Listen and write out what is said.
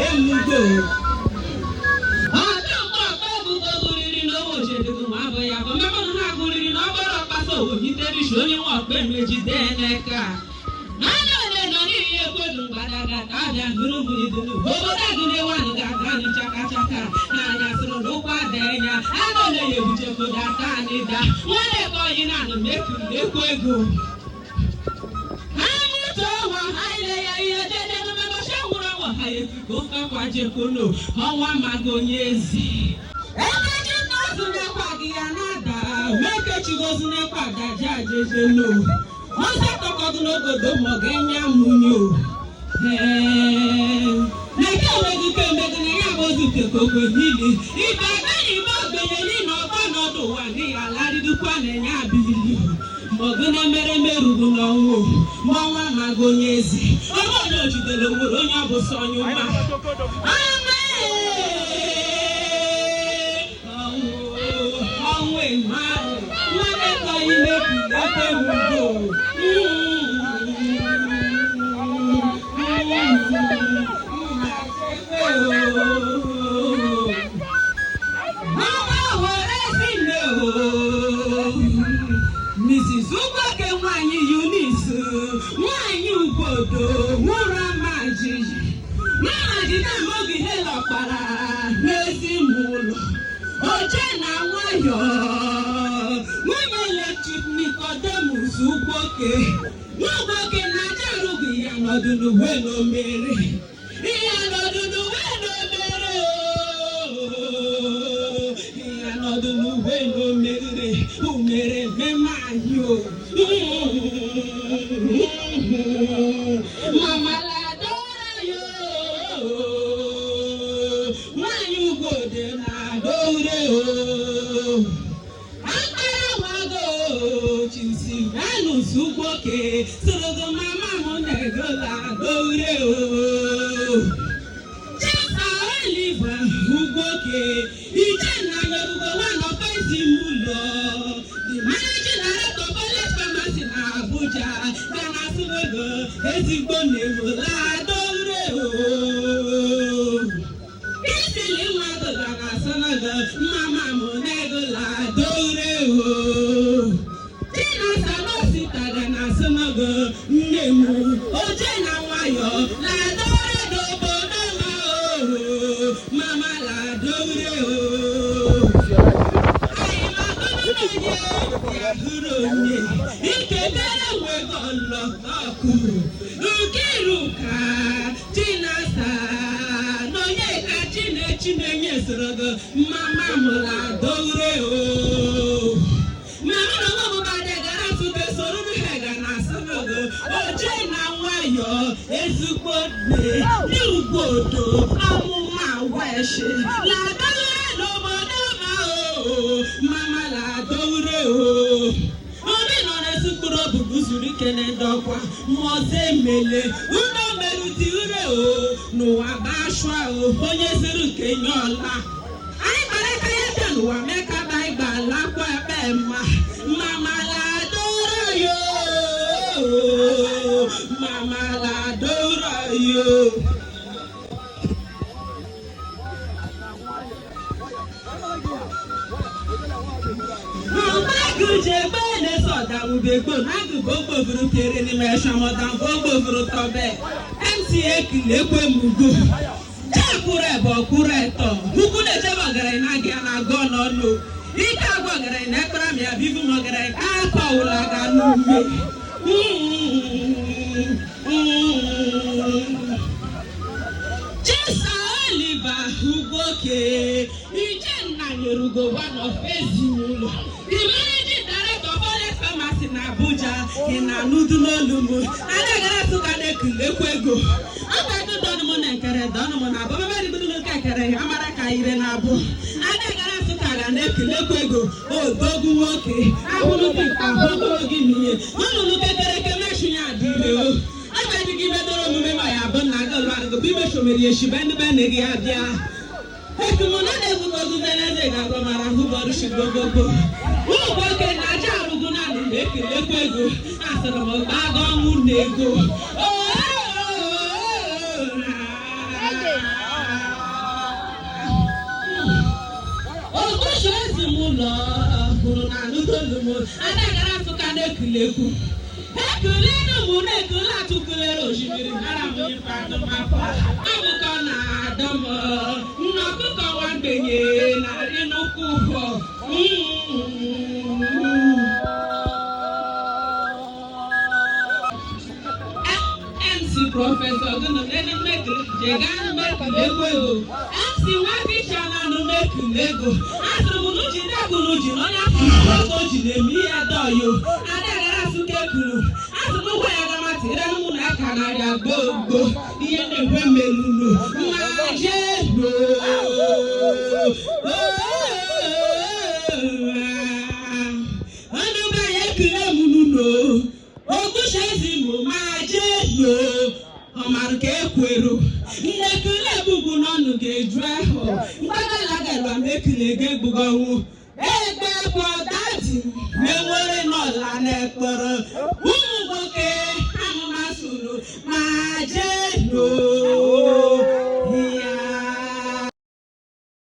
ekele mugo ọdụ mkpọkpọ ebubo gụriri n'owe ochedugu ma abụ ya bụ mmemanụ ha gụriri na ọgbara ọkpasa owohiterisi onye nwa ọkpa emejide n'eka anya ole nọ n'ihi ekwedu mgbadaga ka abịa gụrụ mmiri obodo agụnewanụ ga-aga anyị chaka chaka na anya sịrị n'ụkwụ adanya ego ole ya ebuchekodo aka anyị da nwanne ka oyi na-anụ mekiri ekwu ego Kwajekono, ọnwa mago onye ezi. Ebe ji n'ozu n'ekwa gị ya na-ada, meke chigozu n'ekwa gaji ajejelo. Ọzọ tọkọdụ n'obodo ma ọ ga-enye amụnyo. Meke enweghị ike emego na ya bụ ozu kekokwe niile. Ibe agaghị ime ogbenye niile ọgbọ n'ọdụ ụwa n'ihi ala ridukwa na-enye abilili. Mọgụ na-emere meruru n'ọnwụ, ma ọnwa mago onye ezi. Ọnwa onye ojidere nwere onye ọ bụ sọ onye ụma. Mrs. Ugbake nwanyị Eunice, nwanyị Ugodo, nwụrụ amaji. Nwaanyị na-amaghị ihe lọkpara n'ezinụlọ. Oche na nwayọ. Nwunye eletrik Nicodemus Ugbake. Ugbake na-aja arụghị ya nọdụ n'uwe n'omere. Ihe nọdụ n'uwe n'omere. Ihe nọdụ n'uwe n'omere. Umere mmemme anyị o. Mama ladora yo. Nwanyị Ugode na-adọure o. Akpara wago chisi Venus Ugbake sorogo mama m na-ego na-adọure o. Chisa Oliver Ugbake ije na yorugo one of ezinụlọ. The managing director of College Pharmacy na Abuja gana sorogo ezigbo na-ego na-adọure o. Isili mmadụ gara asanaga mama m na-ego na-adọure o. Tina Salosita gana asanaga nne m oje na nwayọ na-adọure n'obodo ha o. Mama na-adọure o. Anyị magụrụ onye ikekere nwego ọlọkọkụ Nkiruka Chinasa n'onye ka Chinenye sorogo mama m na-adọure o. Mama na ọmụmụbadị gara atụke soro n'hega na asorogo oje na nwayọ ezigbo nne n'Ugodo amụma weshi na-adọure n'obodo ma o. Mama na-adọure o. Obi nọ na-esikpụrụ obubu zuru ike na-edọkwa mmụọzọ emele ụlọ merụti ure o n'ụwa gbashwa o onye zuru nke nye ọla anyị gbara aka ya bịa n'ụwa mee ka baịba lakwa ebe mma mama ladora yo. Mama ladora yo. Jebe na-esoda ubegbo na-agụba ogbogoro kere n'ime eshamoda mgbe ogbogoro tobe MC ekile ekwe mugo jekwuru ebe ọkwụrụ eto ukwu na-echebe ọgaranya na gị na-agụ n'ọnụ ike agwa ọgaranya na ekpere m ya bivu m ọgaranya ka akọwụla ga n'ume. Chisa Oliver Ugbake ije nna nyerugo one of ezinụlọ. Na Abuja na nudu n'olumu ana gara tuka na ekilekwa ego abadu donu mo na nkere donu mo na baba bari budu ka kere amara ka ire na abu ana gara tuka ga na ekilekwa ego odogu nwoke abulu bi ka bogo gi miye nunu kekere ke meshunya dire o abadi gi bedoro mume ma ya bon na ga lwa go bi me shomeri eshibende be ne gi abia ekumona de bu go zene de ga go mara hu boru shigogogo Ugbake na aja arugo na ekilekwa ego asara mo bago ọnwụ na ego ụlọ hụrụ na anụtolumo adagara atụka na-ekulekwu ekulenu mụ na-ekule atụkulere osimiri ara m ife adụmafọ ọ bụkọ na adọm nna ọkụkọ nwa mgbenye na-arị n'ụkwụ ụfọ MC Prọfesọ Gununeni Jeganu Mekulego MC Nwakicha na Numekulego asụrụ m n'uji na-ekulu ji n'onye afọ ji na-eme ihe dọyo adagara asụka ekulu asụrụ ụgwọ ya gamati ịranụ mụ na aka narị agbogbo ihe na-ekwe melulu ma jelo ọnụ ba ya ekule m n'ụlọ ogushezi mụ ma jelo ọmarụ ka ekwero nnekule ebubu n'ọnụ ga-eju ahụ mgbagala galwa m ekule ga-egbugo ọnwụ